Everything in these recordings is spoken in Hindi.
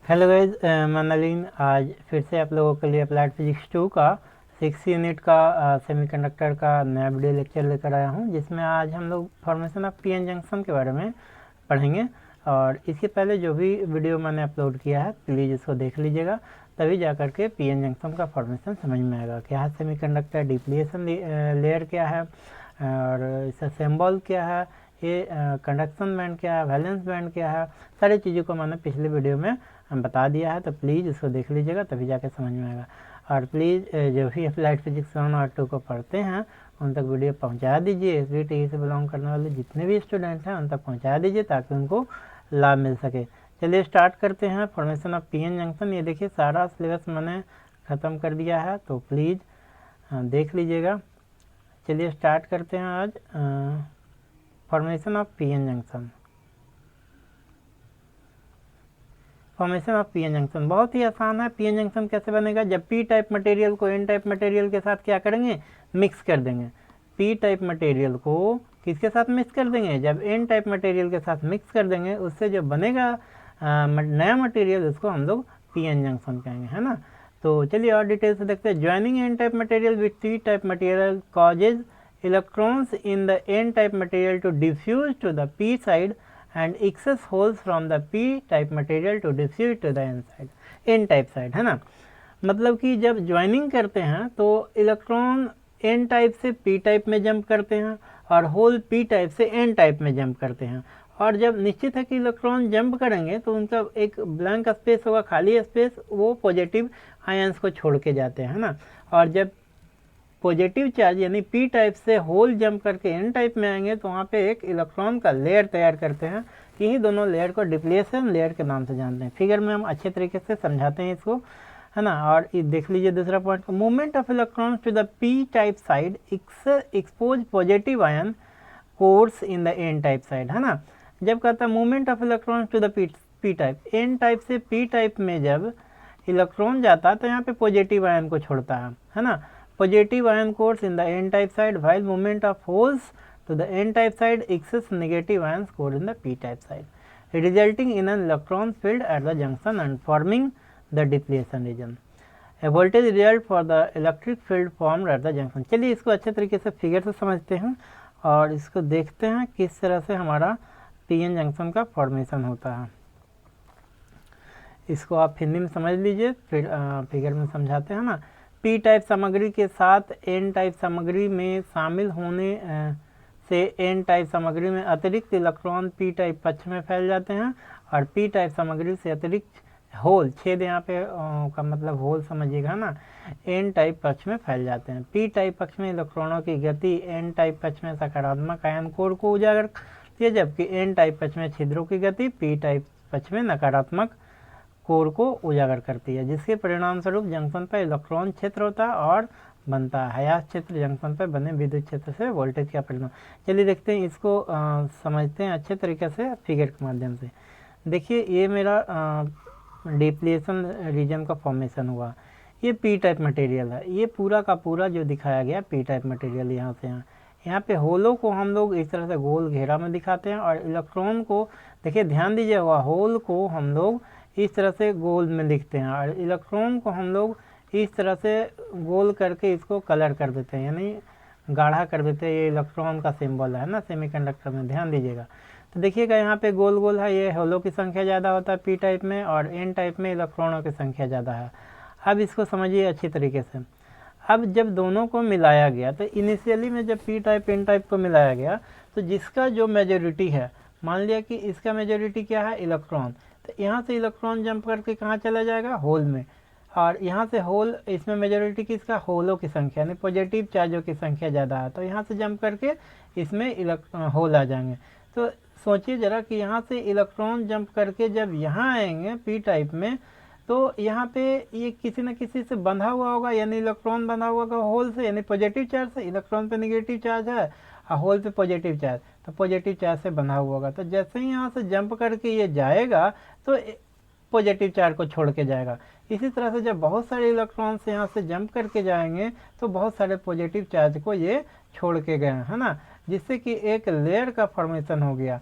हेलो गाइज, मैं नलीन। आज फिर से आप लोगों के लिए अप्लाइड फिजिक्स 2 का 6 यूनिट का सेमीकंडक्टर का नया वीडियो लेक्चर लेकर आया हूं, जिसमें आज हम लोग फॉर्मेशन ऑफ पीएन जंक्शन के बारे में पढ़ेंगे। और इसके पहले जो भी वीडियो मैंने अपलोड किया है प्लीज़ इसको देख लीजिएगा, तभी जा कर के पीएन जंक्शन का फॉर्मेशन समझ में आएगा। क्या है सेमीकंडक्टर, डिप्लीशन लेयर क्या है, और इसका सिंबल क्या है, ये कंडक्शन बैंड क्या है, वैलेंस बैंड क्या है, सारी चीज़ों को मैंने पिछले वीडियो में बता दिया है। तो प्लीज़ इसको देख लीजिएगा, तभी जाके समझ में आएगा। और प्लीज़ जो भी अप्लाइड फिजिक्स 1 और 2 को पढ़ते हैं उन तक वीडियो पहुंचा दीजिए। एसबीटी से बिलोंग करने वाले जितने भी स्टूडेंट हैं उन तक पहुंचा दीजिए ताकि उनको लाभ मिल सके। चलिए स्टार्ट करते हैं फॉर्मेशन ऑफ पीएन जंक्शन। ये देखिए सारा सिलेबस मैंने ख़त्म कर दिया है, तो प्लीज़ देख लीजिएगा। चलिए स्टार्ट करते हैं आज formation of PN junction. Formation of PN junction बहुत ही आसान है। पीएन जंक्शन कैसे बनेगा? जब पी टाइप मटेरियल को एन टाइप मटेरियल के साथ क्या करेंगे, मिक्स कर देंगे। पी टाइप मटेरियल को किसके साथ मिक्स कर देंगे? जब एन टाइप मटेरियल के साथ मिक्स कर देंगे, उससे जो बनेगा नया मटेरियल, उसको हम लोग पीएन जंक्शन कहेंगे, है ना। तो चलिए और डिटेल से देखते हैं। Joining N type material with P type material causes electrons in the N type material to diffuse to the P side and excess holes from the p type material to diffuse to the n side, n type side, है ना। मतलब कि जब ज्वाइनिंग करते हैं तो इलेक्ट्रॉन n टाइप से p टाइप में जंप करते हैं और होल p टाइप से n टाइप में जंप करते हैं। और जब निश्चित है कि इलेक्ट्रॉन जंप करेंगे तो उनका एक ब्लैंक स्पेस होगा, खाली स्पेस, वो पॉजिटिव आयंस को छोड़ के जाते हैं, है ना। और जब पॉजिटिव चार्ज यानी पी टाइप से होल जंप करके एन टाइप में आएंगे तो वहाँ पे एक इलेक्ट्रॉन का लेयर तैयार करते हैं। यही दोनों लेयर को डिप्लीशन लेयर के नाम से जानते हैं। फिगर में हम अच्छे तरीके से समझाते हैं इसको, है ना। और देख लीजिए दूसरा point, movement of electrons to the P type side exposes positive ion cores in the N type side, है ना। जब कहता है movement of electrons to the P type, N type से पी टाइप में जब इलेक्ट्रॉन जाता है तो यहाँ पे पॉजिटिव आयन को छोड़ता है ना। Positive ion cores in the n type side, while movement of holes to the n type side excess negative ions core in the p type side, resulting in an electron field at the junction and forming the depletion region. A voltage result for the electric field formed at the junction. चलिए इसको अच्छे तरीके से फिगर से समझते हैं और इसको देखते हैं किस तरह से हमारा पीएन जंक्शन का फॉर्मेशन होता है। इसको आप हिंदी में समझ लीजिए, फिर फिगर में समझाते हैं ना। पी टाइप सामग्री के साथ एन टाइप सामग्री में शामिल होने से एन टाइप सामग्री में अतिरिक्त इलेक्ट्रॉन पी टाइप पक्ष में फैल जाते हैं और पी टाइप सामग्री से अतिरिक्त होल, छेद यहाँ पे का मतलब होल समझिएगा ना, एन टाइप पक्ष में फैल जाते हैं। पी टाइप पक्ष में इलेक्ट्रॉनों की गति एन टाइप पक्ष में सकारात्मक आयन कोर को उजागर करती है, जबकि एन टाइप पक्ष में छिद्रों की गति पी टाइप पक्ष में नकारात्मक कोर को उजागर करती है, जिसके परिणाम स्वरूप जंक्शन पर इलेक्ट्रॉन क्षेत्र होता है और बनता है हयास क्षेत्र। जंक्शन पर बने विद्युत क्षेत्र से वोल्टेज का परिणाम। चलिए देखते हैं इसको, समझते हैं अच्छे तरीके से फिगर के माध्यम से। देखिए ये मेरा डिप्लीशन रीजन का फॉर्मेशन हुआ। ये पी टाइप मटेरियल है, ये पूरा का पूरा जो दिखाया गया पी टाइप मटेरियल यहाँ से यहाँ पे होलों को हम लोग इस तरह से गोल घेरा में दिखाते हैं और इलेक्ट्रॉन को देखिए ध्यान दीजिएगा, होल को हम लोग इस तरह से गोल में लिखते हैं और इलेक्ट्रॉन को हम लोग इस तरह से गोल करके इसको कलर कर देते हैं, यानी गाढ़ा कर देते हैं। ये इलेक्ट्रॉन का सिंबल है ना सेमीकंडक्टर में, ध्यान दीजिएगा। तो देखिएगा यहाँ पे गोल गोल है, ये होलो की संख्या ज़्यादा होता है पी टाइप में और एन टाइप में इलेक्ट्रॉनों की संख्या ज़्यादा है। अब इसको समझिए अच्छी तरीके से। अब जब दोनों को मिलाया गया तो इनिशियली में जब पी टाइप एन टाइप को मिलाया गया तो जिसका जो मेजोरिटी है, मान लिया कि इसका मेजोरिटी क्या है, इलेक्ट्रॉन, तो यहाँ से इलेक्ट्रॉन जंप करके कहाँ चला जाएगा, होल में। और यहाँ से होल, इसमें मेजोरिटी किसका, होलों की संख्या यानी पॉजिटिव चार्जों की संख्या ज़्यादा है, तो यहाँ से जंप करके इसमें होल आ जाएंगे। तो सोचिए ज़रा कि यहाँ से इलेक्ट्रॉन जंप करके जब यहाँ आएंगे पी टाइप में, तो यहाँ पे ये किसी न किसी से बंधा हुआ होगा, यानी इलेक्ट्रॉन बंधा हुआ होगा होल से, यानी पॉजिटिव चार्ज से। इलेक्ट्रॉन पे नेगेटिव चार्ज है और होल पे पॉजिटिव चार्ज, तो पॉजिटिव चार्ज से बंधा हुआ होगा। तो जैसे ही यहाँ से जंप करके ये जाएगा तो पॉजिटिव चार्ज को छोड़ के जाएगा। इसी तरह से जब बहुत सारे इलेक्ट्रॉन्स यहाँ से जंप करके जाएंगे तो बहुत सारे पॉजिटिव चार्ज को ये छोड़ के गए, है ना, जिससे कि एक लेयर का फॉर्मेशन हो गया।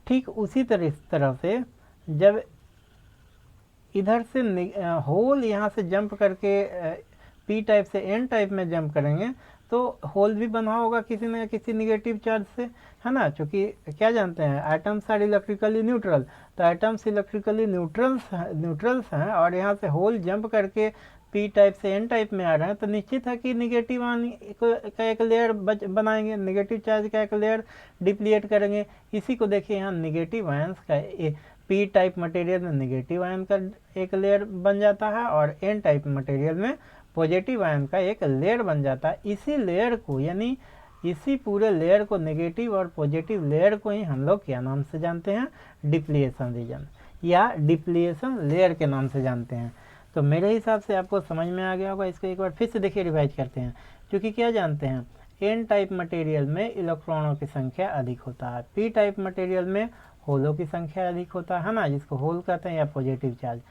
ठीक उसी तरह से जब इधर से होल यहाँ से जंप करके पी टाइप से एन टाइप में जंप करेंगे तो होल भी बना होगा किसी न किसी निगेटिव चार्ज से, है ना। क्योंकि क्या जानते हैं, एटम्स आर इलेक्ट्रिकली न्यूट्रल, तो एटम्स इलेक्ट्रिकली न्यूट्रल्स हैं और यहाँ से होल जंप करके पी टाइप से एन टाइप में आ रहे हैं, तो निश्चित है कि निगेटिव आयन का एक लेयर बनाएंगे, नेगेटिव चार्ज का एक लेयर डिप्लीट करेंगे। इसी को देखिए यहाँ निगेटिव आयंस का पी टाइप मटेरियल में नेगेटिव आयन का एक लेयर बन जाता है और एन टाइप मटेरियल में पॉजिटिव आयन का एक लेयर बन जाता है। इसी लेयर को, यानी इसी पूरे लेयर को, नेगेटिव और पॉजिटिव लेयर को ही हम लोग क्या नाम से जानते हैं, डिप्लीशन रीजन या डिप्लीशन लेयर के नाम से जानते हैं। तो मेरे हिसाब से आपको समझ में आ गया होगा। इसको एक बार फिर से देखिए, रिवाइज करते हैं। क्योंकि क्या जानते हैं, एन टाइप मटेरियल में इलेक्ट्रॉनों की संख्या अधिक होता है, पी टाइप मटेरियल में होलों की संख्या अधिक होता है ना, जिसको होल कहते हैं या पॉजिटिव चार्ज।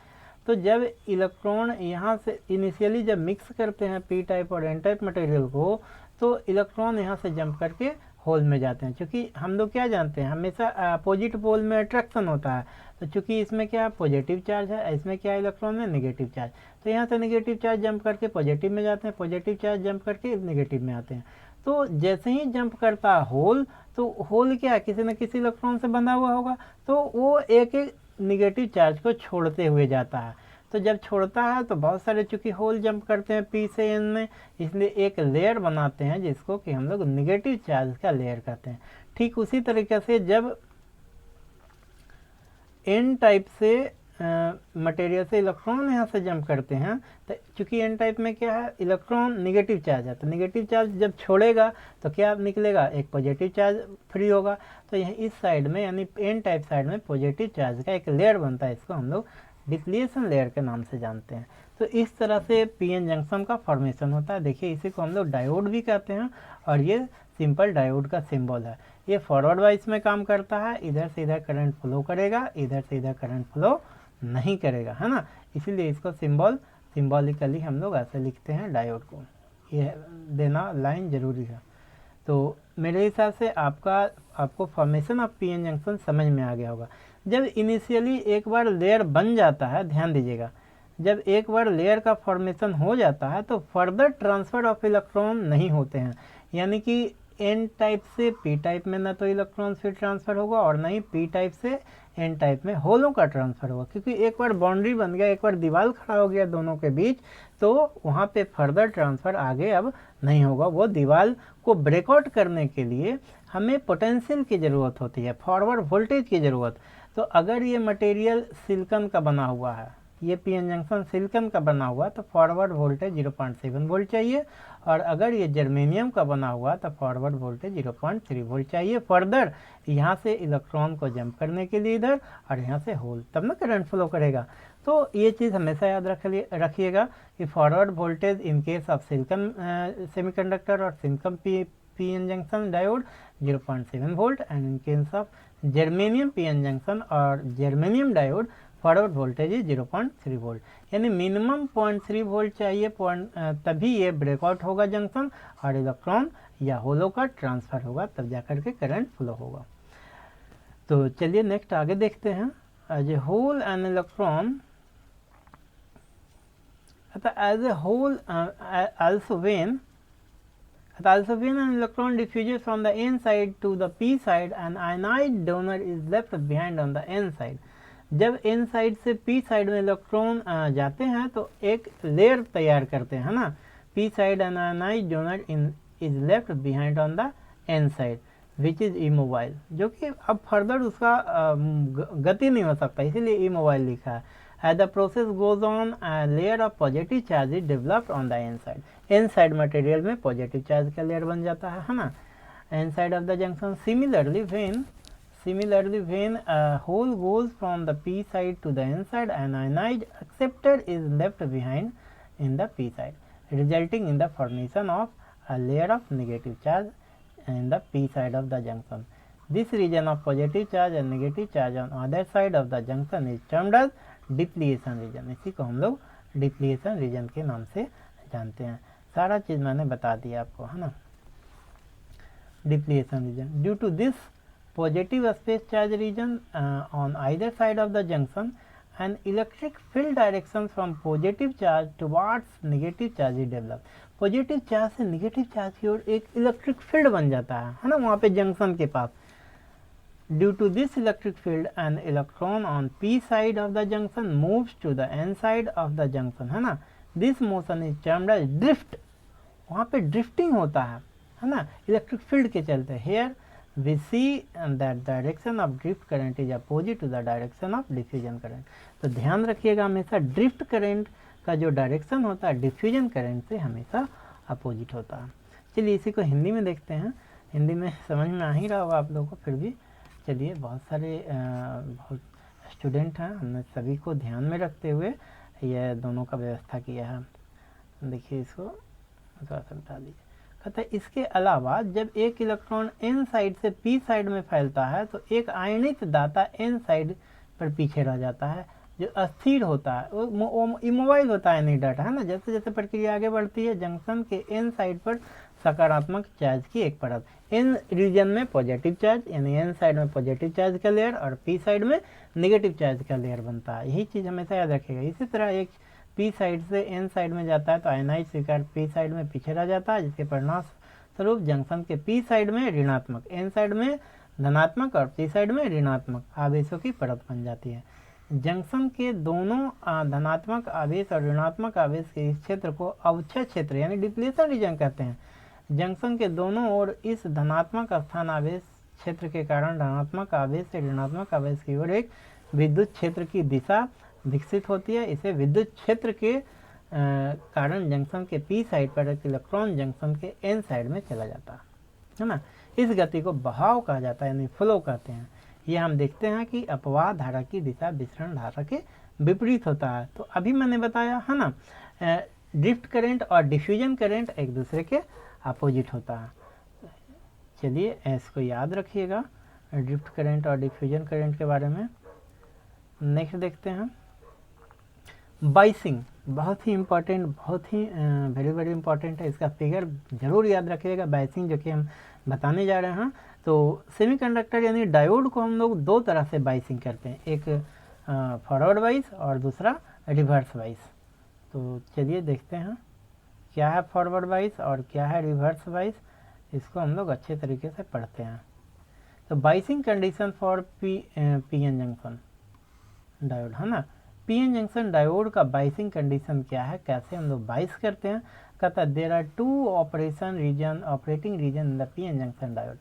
तो जब इलेक्ट्रॉन यहाँ से इनिशियली जब मिक्स करते हैं पी टाइप और एन टाइप मटेरियल को, तो इलेक्ट्रॉन यहाँ से जंप करके होल में जाते हैं। क्योंकि हम लोग क्या जानते हैं, हमेशा अपोजिट पोल में अट्रैक्शन होता है, तो चूंकि इसमें क्या पॉजिटिव चार्ज है, इसमें क्या इलेक्ट्रॉन है नेगेटिव चार्ज, तो यहाँ से नेगेटिव चार्ज जंप करके पॉजिटिव में जाते हैं, पॉजिटिव चार्ज जंप करके नेगेटिव में आते हैं। तो जैसे ही जंप करता है होल, तो होल क्या किसी न किसी इलेक्ट्रॉन से बंधा हुआ होगा, तो वो एक एक निगेटिव चार्ज को छोड़ते हुए जाता है। तो जब छोड़ता है तो बहुत सारे चूंकि होल जंप करते हैं पी से एन में, इसलिए एक लेयर बनाते हैं जिसको कि हम लोग निगेटिव चार्ज का लेयर कहते हैं। ठीक उसी तरीके से जब एन टाइप से मटेरियल से इलेक्ट्रॉन यहाँ से जंप करते हैं, तो चूंकि एन टाइप में क्या है, इलेक्ट्रॉन निगेटिव चार्ज है, तो निगेटिव चार्ज जब छोड़ेगा तो क्या निकलेगा, एक पॉजिटिव चार्ज फ्री होगा। तो यहाँ इस साइड में यानी एन टाइप साइड में पॉजिटिव चार्ज का एक लेयर बनता है, इसको हम लोग डिप्लीशन लेयर के नाम से जानते हैं। तो इस तरह से पीएन जंक्शन का फॉर्मेशन होता है। देखिए इसी को हम लोग डायोड भी कहते हैं और ये सिंपल डायोड का सिंबल है। ये फॉरवर्ड वाइज में काम करता है, इधर से इधर करंट फ्लो करेगा, इधर से इधर करंट फ्लो नहीं करेगा, है ना। इसीलिए इसको सिंबॉलिकली हम लोग ऐसे लिखते हैं डायोड को, ये देना लाइन जरूरी है। तो मेरे हिसाब से आपको फॉर्मेशन ऑफ पीएन जंक्शन समझ में आ गया होगा। जब इनिशियली एक बार लेयर बन जाता है, ध्यान दीजिएगा, जब एक बार लेयर का फॉर्मेशन हो जाता है तो फर्दर ट्रांसफर ऑफ इलेक्ट्रॉन नहीं होते हैं। यानी कि एन टाइप से पी टाइप में ना तो इलेक्ट्रॉन फिर ट्रांसफ़र होगा और ना ही पी टाइप से एन टाइप में होलों का ट्रांसफ़र होगा। क्योंकि एक बार बाउंड्री बन गया, एक बार दीवार खड़ा हो गया दोनों के बीच, तो वहाँ पे फर्दर ट्रांसफ़र आगे अब नहीं होगा। वो दीवार को ब्रेकआउट करने के लिए हमें पोटेंशियल की ज़रूरत होती है, फॉरवर्ड वोल्टेज की ज़रूरत। तो अगर ये मटेरियल सिलिकॉन का बना हुआ है, ये पीएन जंक्शन सिलिकॉन का बना हुआ, तो फॉरवर्ड वोल्टेज 0.7 वोल्ट चाहिए, और अगर ये जर्मेनियम का बना हुआ तो फॉरवर्ड वोल्टेज 0.3 वोल्ट चाहिए फर्दर यहाँ से इलेक्ट्रॉन को जंप करने के लिए इधर, और यहाँ से होल, तब ना करंट फ्लो करेगा। तो ये चीज़ हमेशा याद रखिएगा कि forward voltage in case of silicon semiconductor और silicon PN junction diode 0.7 volt, and in case of germanium PN junction और germanium diode forward voltage is 0.3 volt. यानी मिनिमम 0.3 वोल्ट चाहिए, तभी ये ब्रेकआउट होगा जंक्शन और इलेक्ट्रॉन या होलो का ट्रांसफ़र होगा, तब जाकर के करंट फ्लो होगा। तो चलिए नेक्स्ट आगे देखते हैं। As a hole and electron, as a hole also when an electron diffuses from the n side to the p side, an ionized donor is left behind on the n side। जब n साइड से p साइड में इलेक्ट्रॉन जाते हैं तो एक लेयर तैयार करते हैं ना, p side an ionized donor is left behind on the n side which is immobile, जो कि अब फर्दर उसका गति नहीं हो सकता, इसीलिए इमोबाइल लिखा है। As the process goes on, a layer of positive charge is developed on the n side। n side material में पॉजिटिव चार्ज का लेयर बन जाता है ना, n side of the junction। Similarly, when a hole goes from the p side to the n side, an ionized acceptor is left behind in the p side, resulting in the formation of a layer of negative charge in the p side of the junction। This region of positive charge and negative charge on other side of the junction is termed as depletion region. इसी को हम लोग डिप्लीशन रीजन के नाम से जानते हैं। सारा चीज़ मैंने बता दिया आपको, है ना। Depletion region, due to this positive space charge region on either side of the junction an electric field direction from positive charge towards negative charge is developed. Positive charge से नेगेटिव चार्ज की ओर एक इलेक्ट्रिक फील्ड बन जाता है ना, वहाँ पे जंक्शन के पास. Due to this electric field an electron on P side of the junction moves to the N side of the junction, है ना. This motion is termed as drift. वहाँ पे ड्रिफ्टिंग होता है ना, इलेक्ट्रिक फील्ड के चलते. Here we see that direction of drift current is opposite to the direction of diffusion current. तो ध्यान रखिएगा हमेशा ड्रिफ्ट करंट का जो डायरेक्शन होता है डिफ्यूजन करंट से हमेशा अपोजिट होता है. चलिए इसी को हिंदी में देखते हैं. हिंदी में समझ में आ ही रहा होगा आप लोगों को, फिर भी चलिए बहुत सारे बहुत स्टूडेंट हैं, हमने सभी को ध्यान में रखते हुए यह दोनों का व्यवस्था किया है. देखिए इसको थोड़ा समझा दीजिए. कहता है इसके अलावा जब एक इलेक्ट्रॉन एन साइड से पी साइड में फैलता है तो एक आयनित दाता एन साइड पर पीछे रह जाता है जो अस्थिर होता है, वो इमोबाइल होता है नहीं डाटा, है ना. जैसे जैसे प्रक्रिया आगे बढ़ती है जंक्शन के एन साइड पर सकारात्मक चार्ज की एक परत, एन रीजन में पॉजिटिव चार्ज यानी एन साइड में पॉजिटिव चार्ज का लेयर और पी साइड में नेगेटिव चार्ज का लेयर बनता है. यही चीज़ हमेशा याद रखेगा. इसी तरह एक पी साइड से एन साइड में जाता है तो आयनाइज स्वीकार पी साइड में पीछे रह जाता है, जिसके परिणाम स्वरूप जंक्शन के पी साइड में ऋणात्मक, एन साइड में धनात्मक और पी साइड में ऋणात्मक आवेशों की परत बन जाती है. जंक्शन के दोनों धनात्मक आवेश और ऋणात्मक आवेश के इस क्षेत्र को अवक्षय क्षेत्र यानी डिप्लीशन रीजन कहते हैं. जंक्शन के दोनों ओर इस धनात्मक स्थान आवेश क्षेत्र के कारण धनात्मक आवेश से ऋणात्मक आवेश की ओर एक विद्युत क्षेत्र की दिशा विकसित होती है. इसे विद्युत क्षेत्र के कारण जंक्शन के पी साइड पर एक इलेक्ट्रॉन जंक्शन के एन साइड में चला जाता है ना. इस गति को बहाव कहा जाता है यानी फ्लो कहते हैं. ये हम देखते हैं कि अपवाह धारा की दिशा विसरण धारा के विपरीत होता है. तो अभी मैंने बताया है ना, ड्रिफ्ट करंट और डिफ्यूजन करंट एक दूसरे के अपोजिट होता है. चलिए इसको याद रखिएगा ड्रिफ्ट करंट और डिफ्यूजन करंट के बारे में. नेक्स्ट देखते हैं बाइसिंग. बहुत ही इम्पोर्टेंट, बहुत ही वेरी वेरी इंपॉर्टेंट है. इसका फिगर जरूर याद रखिएगा. बाइसिंग जो कि हम बताने जा रहे हैं. तो सेमीकंडक्टर यानी डायोड को हम लोग दो तरह से बाइसिंग करते हैं, एक फॉरवर्ड वाइज और दूसरा रिवर्स वाइज. तो चलिए देखते हैं क्या है फॉरवर्ड वाइज और क्या है रिवर्स वाइज. इसको हम लोग अच्छे तरीके से पढ़ते हैं. तो biasing condition for PN junction diode, है ना. पीएन जंक्शन डायोड का बाइसिंग कंडीशन क्या है, कैसे हम लोग बाइस करते हैं. कहता है there are two operating region in the PN junction diode,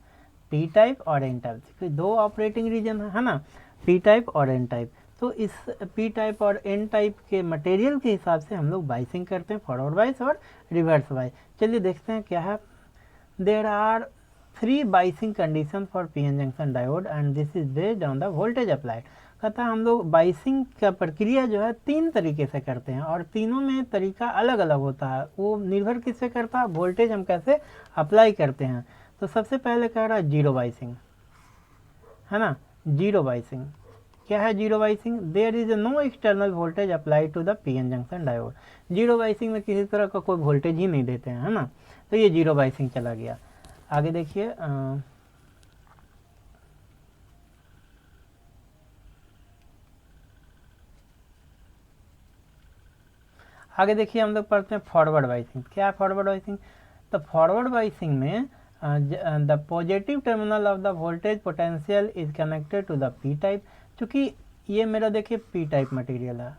P type और एन टाइप. दो ऑपरेटिंग रीजन है ना, पी टाइप और एन टाइप. तो इस पी टाइप और एन टाइप के मटेरियल के हिसाब से हम लोग बाइसिंग करते हैं, फॉरवर्ड वाइज और रिवर्स वाइज. चलिए देखते हैं क्या है. There are 3 biasing condition for PN junction diode and this is based on the voltage applied. कहता है हम लोग बाइसिंग का प्रक्रिया जो है 3 तरीके से करते हैं और तीनों में तरीका अलग अलग होता है. वो निर्भर किससे करता है, वोल्टेज हम कैसे अप्लाई करते हैं. तो सबसे पहले कह रहा है जीरो बाइसिंग, है ना. जीरो बाइसिंग क्या है. Zero biasing there is no external voltage apply to the PN junction diode. Zero biasing में किसी तरह का कोई वोल्टेज ही नहीं देते हैं, है ना. तो ये जीरो बाइसिंग चला गया. आगे देखिए हम लोग पढ़ते हैं फॉरवर्ड बाइसिंग. क्या है फॉरवर्ड बाइसिंग. तो फॉरवर्ड बाइसिंग में the positive terminal of the voltage potential is connected to the P type. चूँकि ये मेरा देखिए पी टाइप मटेरियल है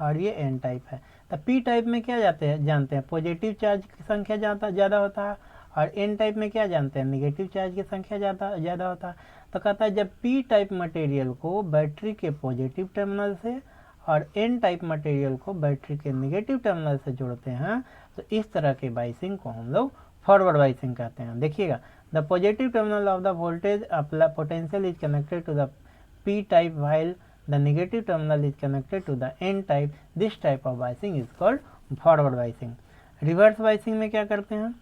और ये एन टाइप है. तो पी टाइप में क्या जानते हैं पॉजिटिव चार्ज की संख्या ज़्यादा होता है और एन टाइप में क्या जानते हैं नेगेटिव चार्ज की संख्या ज़्यादा होता है. तो कहता है जब पी टाइप मटेरियल को बैटरी के पॉजिटिव टर्मिनल से और एन टाइप मटेरियल को बैटरी के नेगेटिव टर्मिनल से जोड़ते हैं तो इस तरह के बाइसिंग को हम लोग फॉरवर्ड बाइसिंग कहते हैं. देखिएगा the positive terminal of the voltage potential is connected to the P type while the negative terminal is connected to the n type. This type of biasing is called forward biasing. Reverse biasing में क्या करते हैं.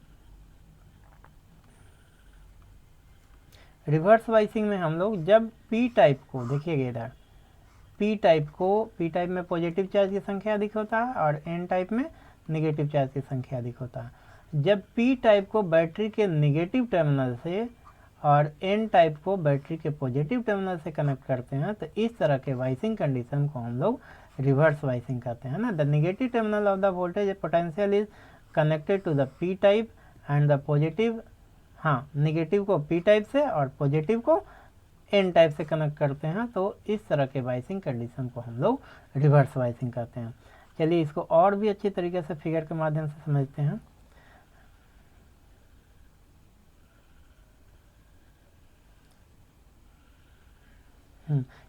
रिवर्स बाइसिंग में हम लोग जब पी टाइप को देखिएगा इधर पी टाइप में पॉजिटिव चार्ज की संख्या अधिक होता है और एन टाइप में नेगेटिव चार्ज की संख्या अधिक होता है. जब पी टाइप को बैटरी के नेगेटिव टर्मिनल से और एन टाइप को बैटरी के पॉजिटिव टर्मिनल से कनेक्ट करते हैं, तो इस तरह के वाइसिंग कंडीशन को हम लोग रिवर्स वाइसिंग कहते हैं ना। The negative terminal of the voltage potential is connected to the P type and the positive, negative को पी टाइप से और पॉजिटिव को एन टाइप से कनेक्ट करते हैं, तो इस तरह के वाइसिंग कंडीशन को हम लोग रिवर्स वाइसिंग कहते हैं। चलिए इसको और भी अच्छी तरीके से फिगर के माध्यम से समझते हैं।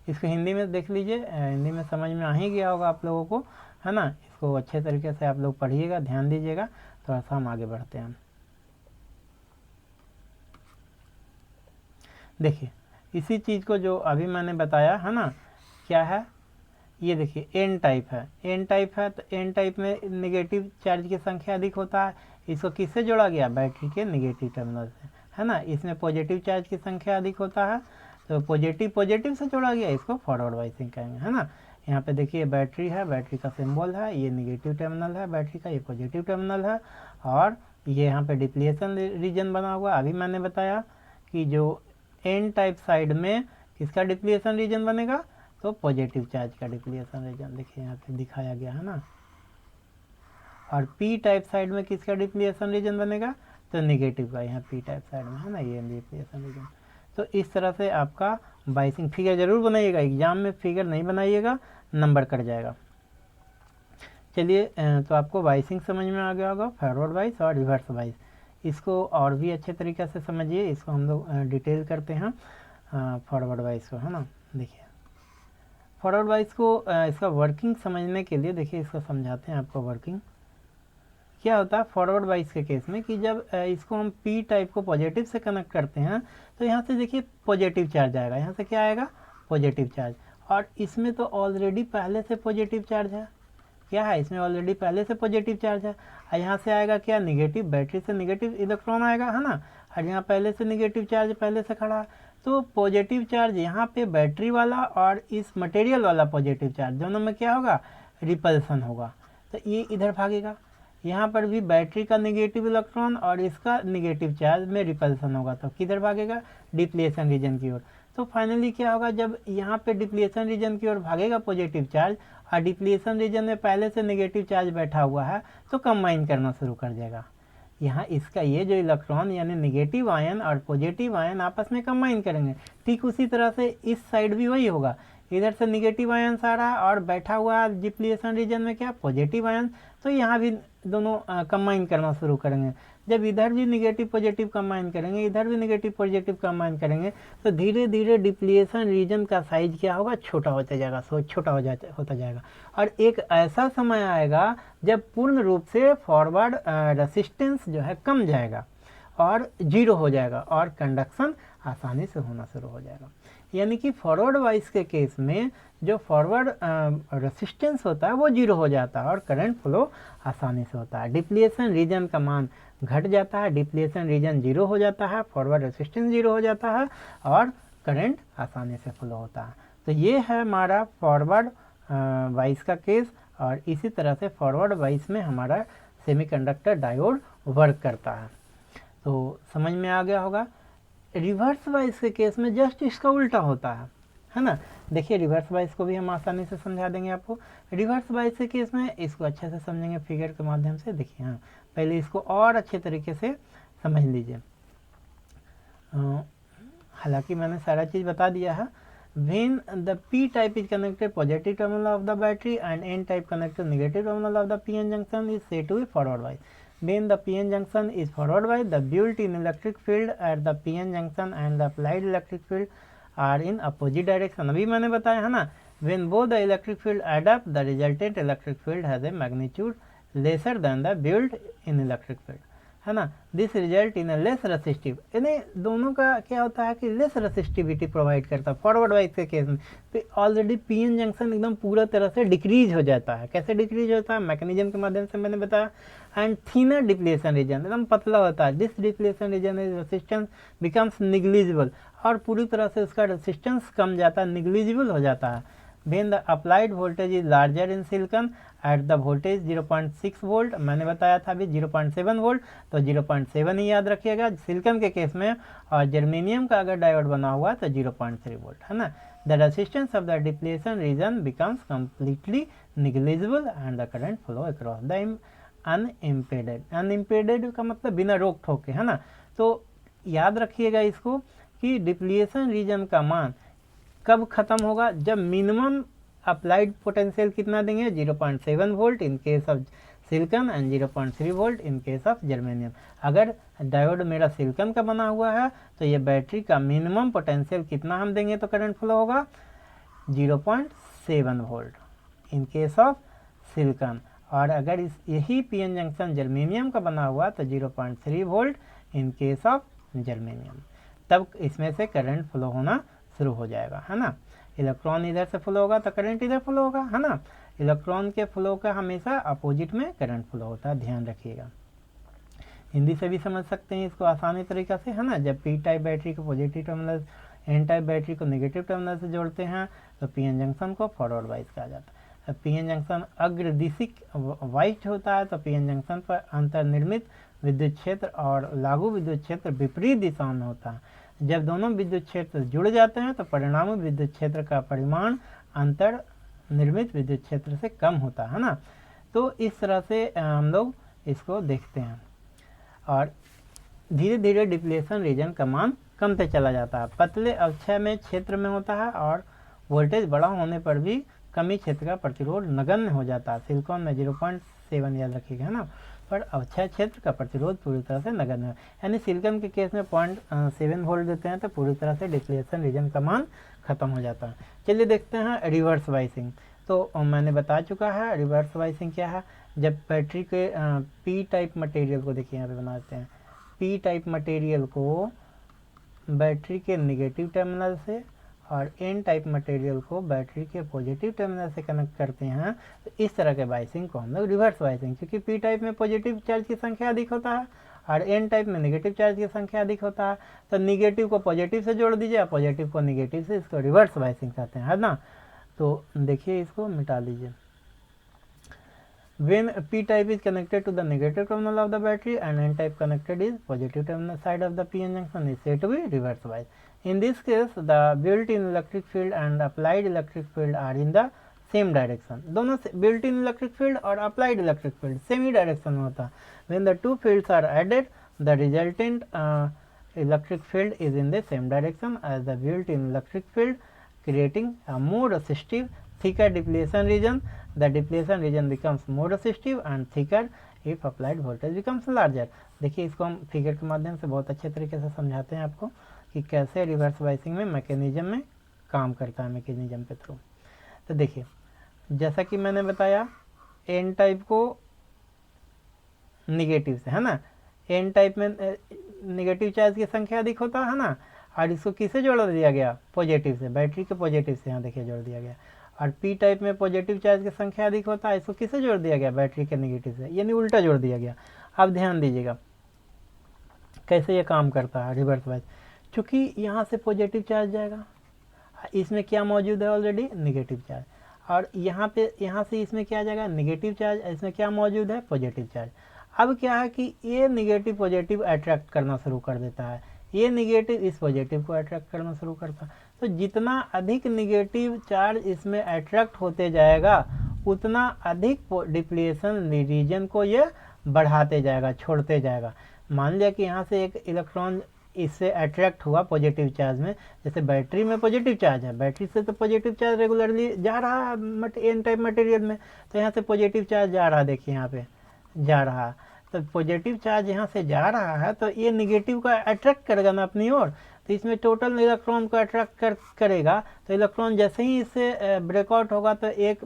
इसको हिंदी में देख लीजिए, हिंदी में समझ में आ ही गया होगा आप लोगों को, है ना। इसको अच्छे तरीके से आप लोग पढ़िएगा, ध्यान दीजिएगा। थोड़ा सा हम आगे बढ़ते हैं। देखिए इसी चीज़ को जो अभी मैंने बताया है ना, क्या है ये देखिए एन टाइप है, एन टाइप है तो एन टाइप में नेगेटिव चार्ज की संख्या अधिक होता है। इसको किससे जोड़ा गया? बैटरी के नेगेटिव टर्मिनल से, है ना। इसमें पॉजिटिव चार्ज की संख्या अधिक होता है, तो पॉजिटिव से जोड़ा गया, इसको फॉरवर्ड वाइसिंग कहेंगे, है ना। यहाँ पे देखिए बैटरी है, बैटरी का सिंबल है, ये नेगेटिव टर्मिनल है बैटरी का, ये पॉजिटिव टर्मिनल है, और ये यहाँ पे डिप्लीशन रीजन बना हुआ। अभी मैंने बताया कि जो एन टाइप साइड में किसका डिप्लीशन रीजन बनेगा? तो पॉजिटिव चार्ज का डिप्लीशन रीजन, देखिए यहाँ पे दिखाया गया है ना। और पी टाइप साइड में किसका डिप्लीशन रीजन बनेगा? तो नेगेटिव का, यहाँ पी टाइप साइड में, है ना, ये डिप्लीशन रीजन। तो इस तरह से आपका वाइसिंग फिगर जरूर बनाइएगा, एग्जाम में फिगर नहीं बनाइएगा, नंबर कट जाएगा। चलिए तो आपको वाइसिंग समझ में आ गया होगा, फॉरवर्ड वाइस और रिवर्स वाइस। इसको और भी अच्छे तरीके से समझिए, इसको हम लोग डिटेल करते हैं फॉरवर्ड वाइस को, है ना। देखिए फॉरवर्ड वाइस को इसका वर्किंग समझने के लिए देखिए इसको समझाते हैं आपको। वर्किंग क्या होता है फॉरवर्ड वाइस के केस में कि जब इसको हम पी टाइप को पॉजिटिव से कनेक्ट करते हैं, तो यहाँ से देखिए पॉजिटिव चार्ज आएगा, यहाँ से क्या आएगा? Positive charge. और इसमें तो ऑलरेडी पहले से पॉजिटिव चार्ज है, क्या है? इसमें ऑलरेडी पहले से पॉजिटिव चार्ज है। और यहाँ से आएगा क्या? निगेटिव, बैटरी से निगेटिव इलेक्ट्रॉन आएगा, है ना। और यहाँ पहले से निगेटिव चार्ज पहले से खड़ा है, तो पॉजिटिव चार्ज यहाँ पे बैटरी वाला और इस मटेरियल वाला पॉजिटिव चार्ज दोनों में क्या होगा? रिपल्सन होगा, तो ये इधर भागेगा। यहाँ पर भी बैटरी का निगेटिव इलेक्ट्रॉन और इसका निगेटिव चार्ज में रिपल्सन होगा, तो किधर भागेगा? डिप्लीशन रीजन की ओर। तो फाइनली क्या होगा? जब यहाँ पे डिप्लीशन रीजन की ओर भागेगा पॉजिटिव चार्ज, और डिप्लीशन रीजन में पहले से नेगेटिव चार्ज बैठा हुआ है, तो कंबाइन करना शुरू कर देगा। यहाँ इसका ये जो इलेक्ट्रॉन यानी नेगेटिव आयन और पॉजिटिव आयन आपस में कंबाइन करेंगे। ठीक उसी तरह से इस साइड भी वही होगा, इधर से नेगेटिव आयन आ रहा है और बैठा हुआ है डिप्लीशन रीजन में क्या? पॉजिटिव आयन, तो यहाँ भी दोनों कंबाइन करना शुरू करेंगे। जब इधर भी निगेटिव पॉजिटिव कंबाइन करेंगे, इधर भी निगेटिव पॉजिटिव कंबाइन करेंगे, तो धीरे धीरे डिप्लीशन रीजन का साइज क्या होगा? छोटा होता जाएगा, छोटा होता जाएगा। और एक ऐसा समय आएगा जब पूर्ण रूप से फॉरवर्ड रेसिस्टेंस जो है कम जाएगा और जीरो हो जाएगा, और कंडक्शन आसानी से होना शुरू हो जाएगा। यानी कि फॉरवर्ड वाइस के केस में जो फॉरवर्ड रेसिस्टेंस होता है वो जीरो हो जाता है और करंट फ्लो आसानी से होता है। डिप्लीशन रीजन का मान घट जाता है, डिप्लीशन रीजन जीरो हो जाता है, फॉरवर्ड रेसिस्टेंस जीरो हो जाता है और करंट आसानी से फ्लो होता है। तो ये है हमारा फॉरवर्ड वाइस का केस, और इसी तरह से फॉरवर्ड वाइस में हमारा सेमीकंडक्टर डायोड वर्क करता है। तो समझ में आ गया होगा। रिवर्स वाइस के केस में जस्ट इसका उल्टा होता है ना। देखिए रिवर्स वाइस को भी हम आसानी से समझा देंगे आपको। रिवर्स वाइस के केस में इसको अच्छे से समझेंगे फिगर के माध्यम से। देखिए हाँ, पहले इसको और अच्छे तरीके से समझ लीजिए। हालांकि मैंने सारा चीज़ बता दिया है। When the P type is connected positive terminal of the battery and N type connected negative terminal of the PN junction is said to be forward wise. When the PN junction is forward wise, the built-in electric field at the PN junction and the applied electric field are in opposite direction. अभी मैंने बताया है ना, when both the electric field add up, the resultant electric field has a magnitude lesser than the built-in electric field, है ना। This result in less resistive, यानी दोनों का क्या होता है कि लेस रेसिस्टिविटी प्रोवाइड करता है। फॉरवर्ड वाइज के केस में ऑलरेडी पीएन जंक्शन एकदम पूरा तरह से डिक्रीज हो जाता है। कैसे डिक्रीज होता है? मैकेनिज्म के माध्यम से मैंने बताया। एंड थिनर डिप्लीशन रीजन एकदम पतला होता है। This depletion region is resistance becomes negligible, और पूरी तरह से उसका रेसिस्टेंस कम जाता है, निग्लिजिबल हो जाता है। When the applied voltage is larger in silicon at the voltage 0.6 volt, मैंने बताया था अभी 0.7 वोल्ट, तो 0.7 ही याद रखिएगा सिलिकॉन के केस में, और जर्मेनियम का अगर डायोड बना हुआ तो 0.3 वोल्ट, है ना। The resistance of the depletion region becomes completely negligible and the current flow across the unimpeded. Unimpeded का मतलब बिना रोक ठोक के, है ना। तो याद रखिएगा इसको कि डिप्लीशन रीजन का मान कब खत्म होगा, जब मिनिमम अप्लाइड पोटेंशियल कितना देंगे 0.7 volt in case of silicon and 0.3 volt in case of germanium. अगर डायोड मेरा सिलिकॉन का बना हुआ है तो ये बैटरी का मिनिमम पोटेंशियल कितना हम देंगे तो करंट फ्लो होगा 0.7 volt in case of silicon, और अगर यही पीएन जंक्शन जर्मेनियम का बना हुआ तो 0.3 volt in case of germanium. तब इसमें से करंट फ्लो होना शुरू हो जाएगा, है ना। इलेक्ट्रॉन इधर से फ्लो होगा तो करंट इधर फ्लो होगा, है ना। इलेक्ट्रॉन के फ्लो का हमेशा अपोजिट में करंट फ्लो होता है, ध्यान रखिएगा। हिंदी से भी समझ सकते हैं इसको आसानी तरीका से, है ना। जब पी टाइप बैटरी को positive terminal, N type battery को नेगेटिव टर्मिनल से जोड़ते हैं तो पीएन जंक्शन को फॉरवर्ड वाइज कहा जाता है। पीएन जंक्शन अग्रदिशिक वाइज होता है तो पीएन जंक्शन पर अंतर्निर्मित विद्युत क्षेत्र और लागू विद्युत क्षेत्र विपरीत दिशा में होता है। जब दोनों विद्युत क्षेत्र जुड़ जाते हैं तो परिणामी विद्युत क्षेत्र का परिमाण अंतर्निर्मित विद्युत क्षेत्र से कम होता है ना। तो इस तरह से हम लोग इसको देखते हैं, और धीरे धीरे डिप्लेशन रीजन का मान कमते चला जाता है। पतले अवक्षय में क्षेत्र में होता है और वोल्टेज बड़ा होने पर भी कमी क्षेत्र का प्रतिरोध नगण्य हो जाता है। सिलिकॉन में 0.7 याद रखिएगा, है ना, पर अवक्षय क्षेत्र का प्रतिरोध पूरी तरह से नगण्य है। यानी सिलिकॉन के केस में 0.7 वोल्ट देते हैं तो पूरी तरह से डिप्लेशन रीजन का मान खत्म हो जाता है। चलिए देखते हैं रिवर्स बाइसिंग। तो मैंने बता चुका है रिवर्स बाइसिंग क्या है। जब बैटरी के पी टाइप मटेरियल को देखिए यहाँ पे बनाते हैं, पी टाइप मटेरियल को बैटरी के निगेटिव टर्मिनल से और एन टाइप मटेरियल को बैटरी के पॉजिटिव टर्मिनल से कनेक्ट करते हैं, तो इस तरह के बाइसिंग को हम लोग रिवर्स बाइसिंग, क्योंकि पी टाइप में पॉजिटिव चार्ज की संख्या अधिक होता है और एन टाइप में नेगेटिव चार्ज की संख्या अधिक होता है, तो निगेटिव को पॉजिटिव से जोड़ दीजिए, पॉजिटिव को निगेटिव से, इसको रिवर्स बाइसिंग कहते हैं, है ना। तो देखिए इसको मिटा लीजिए। When p type is connected to the negative terminal of the battery and n type connected is positive terminal side of the p-n junction is said to be reverse bias. In this case, the built-in electric field and applied electric field are in the same direction. दोनों built-in electric field और applied electric field same ही direction में होता है. When the two fields are added, the resultant electric field is in the same direction as the built-in electric field, creating a more resistive, thicker depletion region. The depletion region becomes more resistive and thicker if applied voltage becomes larger. देखिए इसको हम फिगर के माध्यम से बहुत अच्छे तरीके से समझाते हैं आपको कि कैसे रिवर्स बाइसिंग में मैकेनिज्म में काम करता है, मैकेनिज्म के थ्रू। तो देखिए जैसा कि मैंने बताया एन टाइप को निगेटिव से, है ना, एन टाइप में निगेटिव चार्ज की संख्या अधिक होता है ना, और इसको किससे जोड़ दिया गया, पॉजिटिव से, बैटरी के पॉजिटिव से यहाँ देखिए जोड़ दिया गया। और पी टाइप में पॉजिटिव चार्ज की संख्या अधिक होता है, इसको किससे जोड़ दिया गया, बैटरी के नेगेटिव से, यानी उल्टा जोड़ दिया गया। अब ध्यान दीजिएगा कैसे ये काम करता है रिवर्स बाइस। चूँकि यहाँ से पॉजिटिव चार्ज जाएगा, इसमें क्या मौजूद है ऑलरेडी, नेगेटिव चार्ज, और यहाँ से इसमें क्या जाएगा, नेगेटिव चार्ज, इसमें क्या मौजूद है, पॉजिटिव चार्ज। अब क्या है कि ये नेगेटिव पॉजिटिव अट्रैक्ट करना शुरू कर देता है, ये नेगेटिव इस पॉजिटिव को अट्रैक्ट करना शुरू करता है। तो जितना अधिक नेगेटिव चार्ज इसमें अट्रैक्ट होते जाएगा उतना अधिक डिप्लीशन रीजन को ये बढ़ाते जाएगा, छोड़ते जाएगा। मान लिया कि यहाँ से एक इलेक्ट्रॉन इससे अट्रैक्ट हुआ पॉजिटिव चार्ज में, जैसे बैटरी में पॉजिटिव चार्ज है, बैटरी से तो पॉजिटिव चार्ज रेगुलरली जा रहा है एन टाइप मटेरियल में, तो यहाँ से पॉजिटिव चार्ज जा रहा है, देखिए यहाँ पे जा रहा है, तो पॉजिटिव चार्ज यहाँ से जा रहा है तो ये निगेटिव का अट्रैक्ट करेगा ना अपनी ओर, तो इसमें टोटल इलेक्ट्रॉन को अट्रैक्ट करेगा। तो इलेक्ट्रॉन जैसे ही इससे ब्रेकआउट होगा तो एक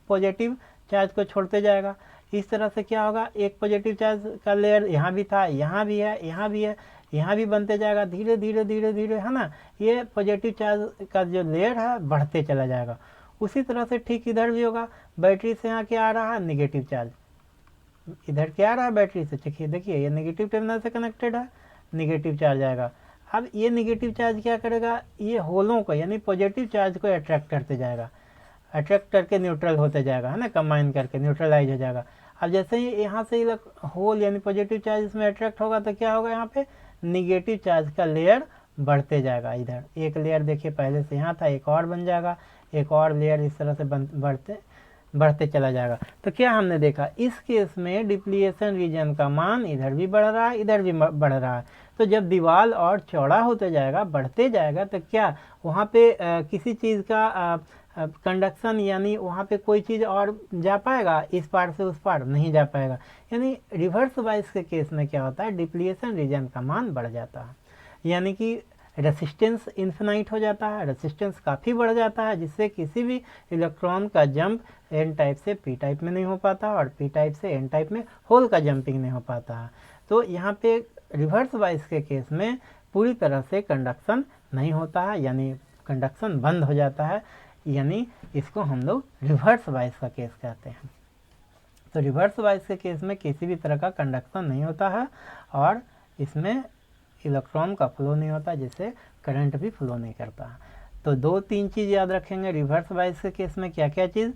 पॉजिटिव चार्ज को छोड़ते जाएगा। इस तरह से क्या होगा, एक पॉजिटिव चार्ज का लेयर यहाँ भी था, यहाँ भी है, यहाँ भी है, यहाँ भी बनते जाएगा, धीरे धीरे धीरे धीरे, है ना, ये पॉजिटिव चार्ज का जो लेयर है बढ़ते चला जाएगा। उसी तरह से ठीक इधर भी होगा, बैटरी से यहाँ क्या आ रहा है, निगेटिव चार्ज, इधर क्या आ रहा है बैटरी से, देखिए ये नेगेटिव टर्मिनल से कनेक्टेड है, निगेटिव चार्ज आएगा। अब ये नेगेटिव चार्ज क्या करेगा, ये होलों को यानी पॉजिटिव चार्ज को अट्रैक्ट करते जाएगा। अट्रैक्ट करके न्यूट्रल होते जाएगा, है ना, कंबाइन करके न्यूट्रलाइज हो जाएगा। अब जैसे ही यहाँ से होल यानी पॉजिटिव चार्ज इसमें अट्रैक्ट होगा तो क्या होगा, यहाँ पे निगेटिव चार्ज का लेयर बढ़ते जाएगा। इधर एक लेयर देखिए पहले से यहाँ था, एक और बन जाएगा, एक और लेयर इस तरह से बढ़ते चला जाएगा। तो क्या हमने देखा, इस केस में डिप्लीशन रीजन का मान इधर भी बढ़ रहा है, इधर भी बढ़ रहा है। तो जब दीवार और चौड़ा होते जाएगा, बढ़ते जाएगा, तो क्या वहाँ पे किसी चीज़ का कंडक्शन यानी वहाँ पे कोई चीज़ और जा पाएगा, इस पार से उस पार नहीं जा पाएगा। यानी रिवर्स बाइस के केस में क्या होता है, डिप्लीशन रीजन का मान बढ़ जाता है, यानी कि रेसिस्टेंस इन्फिनाइट हो जाता है, रेसिस्टेंस काफ़ी बढ़ जाता है, जिससे किसी भी इलेक्ट्रॉन का जंप एन टाइप से पी टाइप में नहीं हो पाता और पी टाइप से एन टाइप में होल का जंपिंग नहीं हो पाता है। तो यहाँ पे रिवर्स बाइस के केस में पूरी तरह से कंडक्शन नहीं होता है, यानी कंडक्शन बंद हो जाता है, यानी इसको हम लोग रिवर्स बाइस का केस कहते हैं। तो रिवर्स बाइस के केस में किसी भी तरह का कंडक्शन नहीं होता है और इसमें इलेक्ट्रॉन का फ्लो नहीं होता, जिससे करंट भी फ्लो नहीं करता। तो 2-3 चीज़ याद रखेंगे रिवर्स बाइस के केस में, क्या क्या चीज़,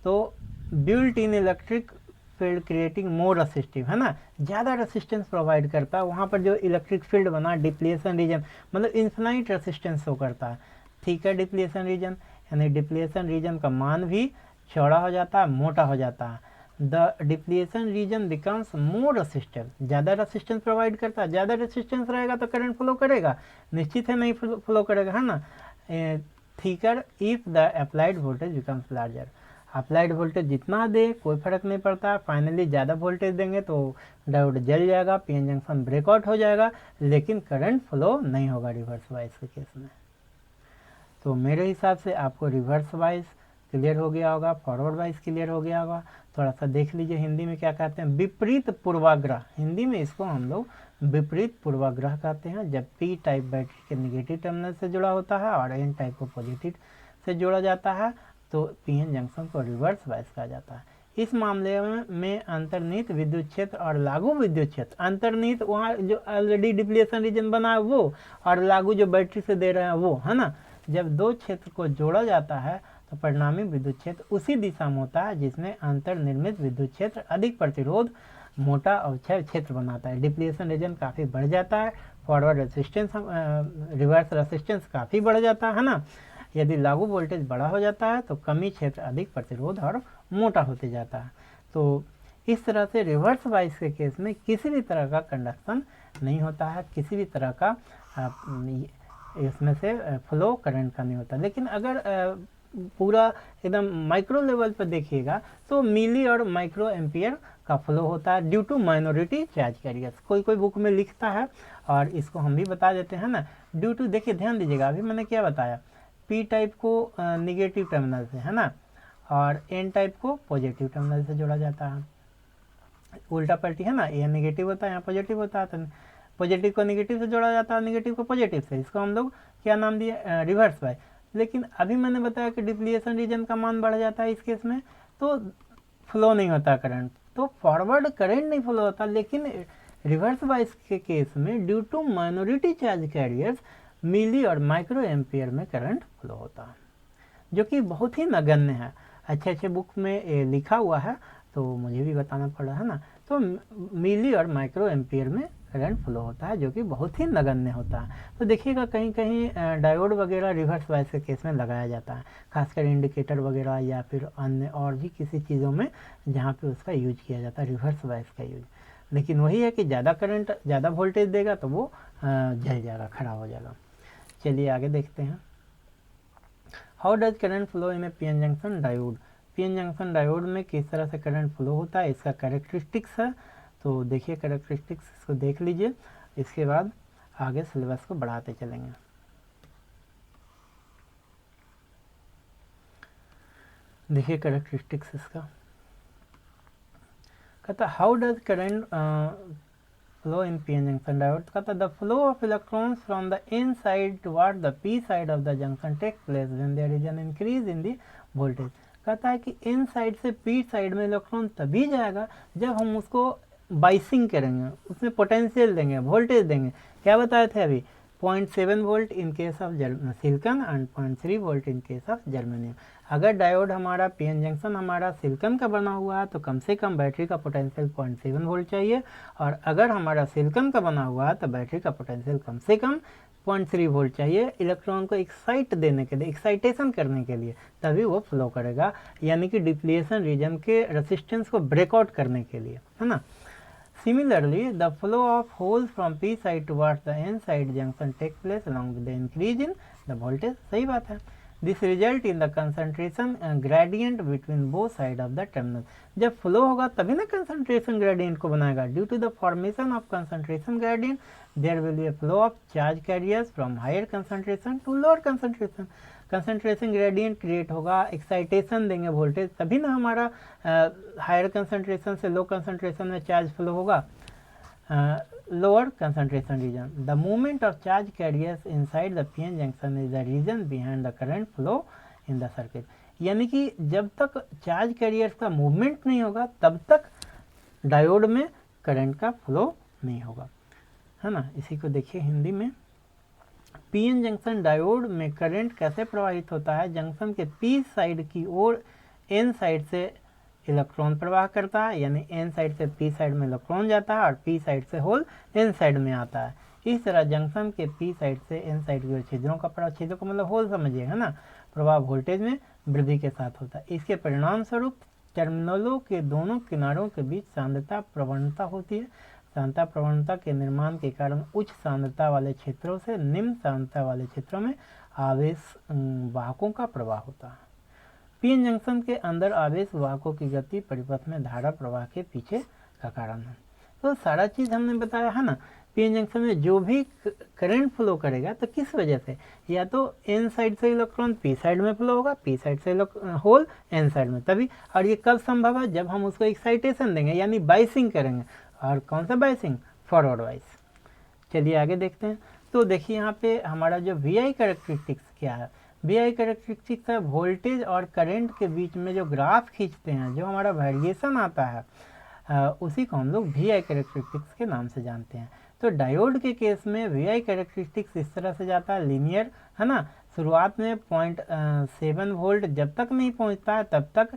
तो built in electric field creating more resistive, है ना, ज़्यादा रेसिस्टेंस प्रोवाइड करता है। वहाँ पर जो इलेक्ट्रिक फील्ड बना डिप्लीशन रीजन मतलब इन्फिनाइट रेसिस्टेंस शो करता है। ठीक है, डिप्लीशन रीजन यानी डिप्लीशन रीजन का मान भी चौड़ा हो जाता है, मोटा हो जाता है। The depletion region becomes more resistive, ज़्यादा रेसिस्टेंस प्रोवाइड करता है। ज़्यादा रेसिस्टेंस रहेगा तो करंट फ्लो करेगा, निश्चित है नहीं फ्लो करेगा, है ना। Thicker if the applied voltage becomes larger, applied voltage जितना दे कोई फर्क नहीं पड़ता, फाइनली ज़्यादा वोल्टेज देंगे तो डायोड जल जाएगा, पीएन जंक्शन ब्रेकआउट हो जाएगा, लेकिन करंट फ्लो नहीं होगा रिवर्स बाइस के केस में। तो मेरे हिसाब से आपको रिवर्स बाइस क्लियर हो गया होगा, फॉरवर्ड बाइस क्लियर हो गया होगा। थोड़ा सा देख लीजिए हिंदी में क्या कहते हैं, विपरीत पूर्वाग्रह, हिंदी में इसको हम लोग विपरीत पूर्वाग्रह कहते हैं। जब पी टाइप बैटरी के निगेटिव टर्मिनल से जुड़ा होता है और एन टाइप को पॉजिटिव से जोड़ा जाता है तो पीएन जंक्शन को रिवर्स बाइस कहा जाता है। इस मामले में अंतर्निहित विद्युत क्षेत्र और लागू विद्युत क्षेत्र, अंतर्निहित वहाँ जो ऑलरेडी डिप्लीशन रीजन बना है वो, और लागू जो बैटरी से दे रहे हैं वो, है ना। जब दो क्षेत्र को जोड़ा जाता है तो परिणामी विद्युत क्षेत्र उसी दिशा में होता है जिसमें अंतर्निर्मित विद्युत क्षेत्र अधिक प्रतिरोध, मोटा अवक्षय क्षेत्र बनाता है। डिप्लीशन रीजन काफ़ी बढ़ जाता है, फॉरवर्ड रेसिस्टेंस रिवर्स रेसिस्टेंस काफ़ी बढ़ जाता है ना। यदि लागू वोल्टेज बड़ा हो जाता है तो कमी क्षेत्र अधिक प्रतिरोध और मोटा होते जाता है। तो इस तरह से रिवर्स बाइस के केस में किसी भी तरह का कंडक्शन नहीं होता है, किसी भी तरह का इसमें से फ्लो करंट का नहीं होता। लेकिन अगर पूरा एकदम माइक्रो लेवल पर देखिएगा तो मिली और माइक्रो एम्पियर का फ्लो होता है due to minority charge carriers. कोई कोई बुक में लिखता है और इसको हम भी बता देते हैं ना, ड्यू टू, देखिए ध्यान दीजिएगा, अभी मैंने क्या बताया, पी टाइप को निगेटिव टर्मिनल से, है ना, और एन टाइप को पॉजिटिव टर्मिनल से जोड़ा जाता है, उल्टा पलटी, है ना, ये नेगेटिव होता है, यहाँ पॉजिटिव होता है, तो पॉजिटिव को नेगेटिव से जोड़ा जाता है, नेगेटिव को पॉजिटिव से, इसको हम लोग क्या नाम दिए, रिवर्स बाइस। लेकिन अभी मैंने बताया कि डिप्लीशन रीजन का मान बढ़ जाता है इस केस में तो फ्लो नहीं होता करंट, तो फॉरवर्ड करंट नहीं फ्लो होता। लेकिन रिवर्स बाइस के केस में due to minority charge carriers milli और माइक्रो एम्पियर में करंट फ्लो होता है, जो कि बहुत ही नगण्य है। अच्छे अच्छे बुक में लिखा हुआ है तो मुझे भी बताना पड़ा, है ना। तो मिली और माइक्रो एम्पियर में करंट फ्लो होता है, जो कि बहुत ही नगण्य होता है। तो देखिएगा कहीं कहीं डायोड वगैरह रिवर्स बाइस के केस में लगाया जाता है, खासकर इंडिकेटर वगैरह या फिर अन्य और भी किसी चीज़ों में जहाँ पे उसका यूज किया जाता है, रिवर्स बाइस का यूज। लेकिन वही है कि ज़्यादा करंट, ज़्यादा वोल्टेज देगा तो वो जल जाएगा, खराब हो जाएगा। चलिए आगे देखते हैं। How does current flow in A PN junction diode, PN junction diode में किस तरह से करंट फ्लो होता है, इसका कैरेक्टरिस्टिक्स है। तो देखिए कैरेक्टरिस्टिक्स इसको देख लीजिए, इसके बाद आगे सिलेबस को बढ़ाते चलेंगे। देखिए कैरेक्टरिस्टिक्स इसका कहता how does current flow in PN junction diode, कहता the flow of electrons from the N side toward the P side of the junction take place when there is an increase in the voltage. कहता है कि एन साइड से पी साइड में इलेक्ट्रॉन तभी जाएगा जब हम उसको बाइसिंग करेंगे, उसमें पोटेंशियल देंगे, वोल्टेज देंगे। क्या बताए थे अभी, 0.7 volt in case of silicon and 0.3 volt in case of germanium. अगर डायोड हमारा पीएन जंक्शन हमारा सिलिकॉन का बना हुआ है तो कम से कम बैटरी का पोटेंशियल 0.7 वोल्ट चाहिए, और अगर हमारा सिलिकॉन का बना हुआ है तो बैटरी का पोटेंशियल कम से कम 0.3 वोल्ट चाहिए इलेक्ट्रॉन को एक्साइट देने के लिए, एक्साइटेशन करने के लिए, तभी वो फ्लो करेगा, यानी कि डिप्लीशन रीजन के रेसिस्टेंस को ब्रेकआउट करने के लिए, है ना। Similarly, the flow of holes from P side towards the N side junction take place along with the increase in the voltage। सही बात है। This result in the concentration gradient between both side of the terminal। जब flow होगा तभी ना concentration gradient को बनाएगा। Due to the formation of concentration gradient, there will be a flow of charge carriers from higher concentration to lower concentration। Concentration gradient create होगा, एक्साइटेशन देंगे वोल्टेज, तभी ना हमारा हायर कंसंट्रेशन से लो कंसंट्रेशन में चार्ज फ्लो होगा, lower concentration region. The movement of charge carriers inside the PN junction is the reason behind the current flow in the circuit. यानी कि जब तक चार्ज कैरियर्स का मूवमेंट नहीं होगा तब तक डायोड में करंट का फ्लो नहीं होगा, है ना। इसी को देखिए हिंदी में। पीएन जंक्शन डायोड में करंट कैसे प्रवाहित होता है? जंक्शन के पी साइड की ओर एन साइड से इलेक्ट्रॉन प्रवाह करता है, यानी एन साइड से पी साइड में इलेक्ट्रॉन जाता है और पी साइड से होल एन साइड में आता है। इस तरह जंक्शन के पी साइड से एन साइड की ओर छिद्रों का प्रवाह, छिद्रों का मतलब होल समझिए, है ना, प्रवाह वोल्टेज में वृद्धि के साथ होता है। इसके परिणाम स्वरूप टर्मिनलों के दोनों किनारों के बीच सांद्रता प्रवणता होती है। सांद्रता प्रवणता के निर्माण के कारण उच्च सांद्रता वाले क्षेत्रों से निम्न सांद्रता वाले क्षेत्रों में आवेश वाहकों का प्रवाह होता है। पीएन जंक्शन के अंदर आवेश वाहकों की गति परिपथ में धारा प्रवाह के पीछे का कारण है। तो सारा चीज़ हमने बताया है ना। पीएन जंक्शन में जो भी करंट फ्लो करेगा तो किस वजह से, या तो एन साइड से इलेक्ट्रॉन पी साइड में फ्लो होगा, पी साइड से होल एन साइड में, तभी। और ये कब संभव है? जब हम उसको एक्साइटेशन देंगे, यानी बाइसिंग करेंगे। और कौन सा बाइसिंग? Forward wise. चलिए आगे देखते हैं। तो देखिए यहाँ पे हमारा जो वी आई कैरेक्टरिस्टिक्स क्या है। वी आई कैरेक्टरिस्टिक्स है वोल्टेज और करंट के बीच में जो ग्राफ खींचते हैं, जो हमारा वेरिएशन आता है, उसी को हम लोग वी आई कैरेक्टरिस्टिक्स के नाम से जानते हैं। तो डायोड के केस में वी आई कैरेक्टरिस्टिक्स इस तरह से जाता है, लीनियर, है ना। शुरुआत में 0.7 वोल्ट जब तक नहीं पहुँचता है तब तक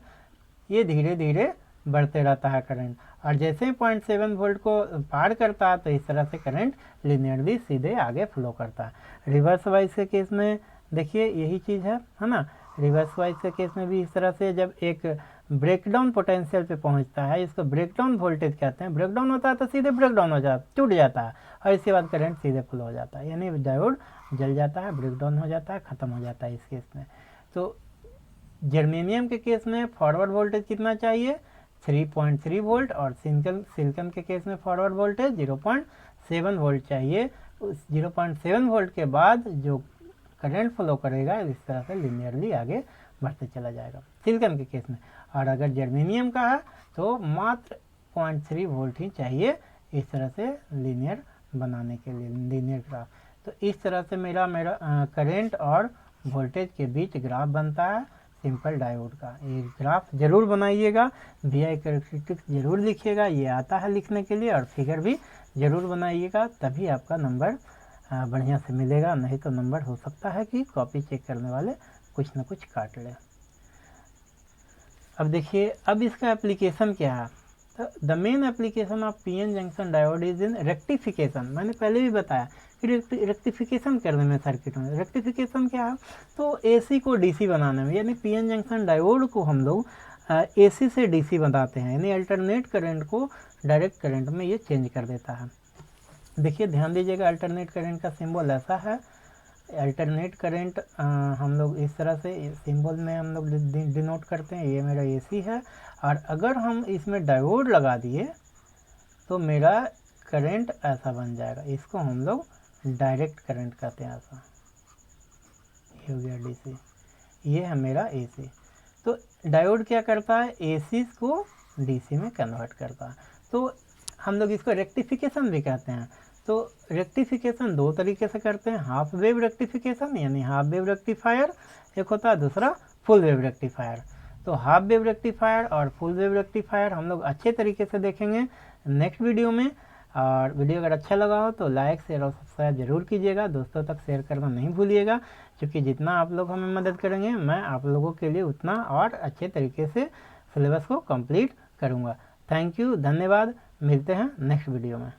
ये धीरे धीरे बढ़ते रहता है करंट, और जैसे ही 0.7 वोल्ट को पार करता है तो इस तरह से करंट लिनियरली सीधे आगे फ्लो करता है। रिवर्स वाइज के केस में देखिए यही चीज़ है ना। रिवर्स वाइज के केस में भी इस तरह से जब एक ब्रेकडाउन पोटेंशियल पे पहुंचता है, इसको ब्रेकडाउन वोल्टेज कहते हैं। ब्रेकडाउन होता है तो सीधे ब्रेकडाउन हो जाता है, टूट जाता है, और इसके बाद करंट सीधे फ्लो हो जाता है, यानी डायोड जल जाता है, ब्रेकडाउन हो जाता है, ख़त्म हो जाता है इस केस में। तो जर्मेनियम के केस में फॉरवर्ड वोल्टेज कितना चाहिए? 3.3 वोल्ट, और सिलिकॉन के केस में फॉरवर्ड वोल्टेज 0.7 वोल्ट चाहिए। उस 0.7 वोल्ट के बाद जो करंट फ्लो करेगा इस तरह से लिनियरली आगे बढ़ते चला जाएगा सिलिकॉन के केस में। और अगर जर्मेनियम का है तो मात्र 0.3 वोल्ट ही चाहिए इस तरह से लीनियर बनाने के लिए, लीनियर ग्राफ। तो इस तरह से मेरा करंट और वोल्टेज के बीच ग्राफ बनता है सिंपल डायोड का। ये ग्राफ जरूर बनाइएगा, वी आई कैरेक्टरिस्टिक्स जरूर लिखिएगा, ये आता है लिखने के लिए, और फिगर भी जरूर बनाइएगा, तभी आपका नंबर बढ़िया से मिलेगा। नहीं तो नंबर हो सकता है कि कॉपी चेक करने वाले कुछ ना कुछ काट ले। अब देखिए, अब इसका एप्लीकेशन क्या है। तो the main application of PN junction diode is in rectification. मैंने पहले भी बताया कि रेक्टिफिकेशन करने में सर्किट में। रेक्टिफिकेशन क्या है? तो एसी को डीसी बनाने में, यानी पीएन जंक्शन डायोड को हम लोग एसी से डीसी बनाते हैं, यानी अल्टरनेट करंट को डायरेक्ट करंट में ये चेंज कर देता है। देखिए ध्यान दीजिएगा, अल्टरनेट करंट का सिंबल ऐसा है। अल्टरनेट करंट हम लोग इस तरह से सिंबल में हम लोग डिनोट करते हैं। ये मेरा एसी है, और अगर हम इसमें डायोड लगा दिए तो मेरा करंट ऐसा बन जाएगा। इसको हम लोग डायरेक्ट करंट कहते हैं। ऐसा ये हो गया डीसी, ये है मेरा एसी। तो डायोड क्या करता है? एसी को डीसी में कन्वर्ट करता है। तो हम लोग इसको रेक्टिफिकेशन भी कहते हैं। तो रेक्टिफिकेशन दो तरीके से करते हैं, हाफ वेव रेक्टिफिकेशन यानी हाफ वेव रेक्टिफायर एक होता है, दूसरा फुल वेव रेक्टिफायर। तो हाफ वेव रेक्टिफायर और फुल वेव रेक्टिफायर हम लोग अच्छे तरीके से देखेंगे नेक्स्ट वीडियो में। और वीडियो अगर अच्छा लगा हो तो लाइक शेयर और सब्सक्राइब जरूर कीजिएगा, दोस्तों तक शेयर करना नहीं भूलिएगा, क्योंकि जितना आप लोग हमें मदद करेंगे मैं आप लोगों के लिए उतना और अच्छे तरीके से सिलेबस को कंप्लीट करूँगा। थैंक यू, धन्यवाद, मिलते हैं नेक्स्ट वीडियो में।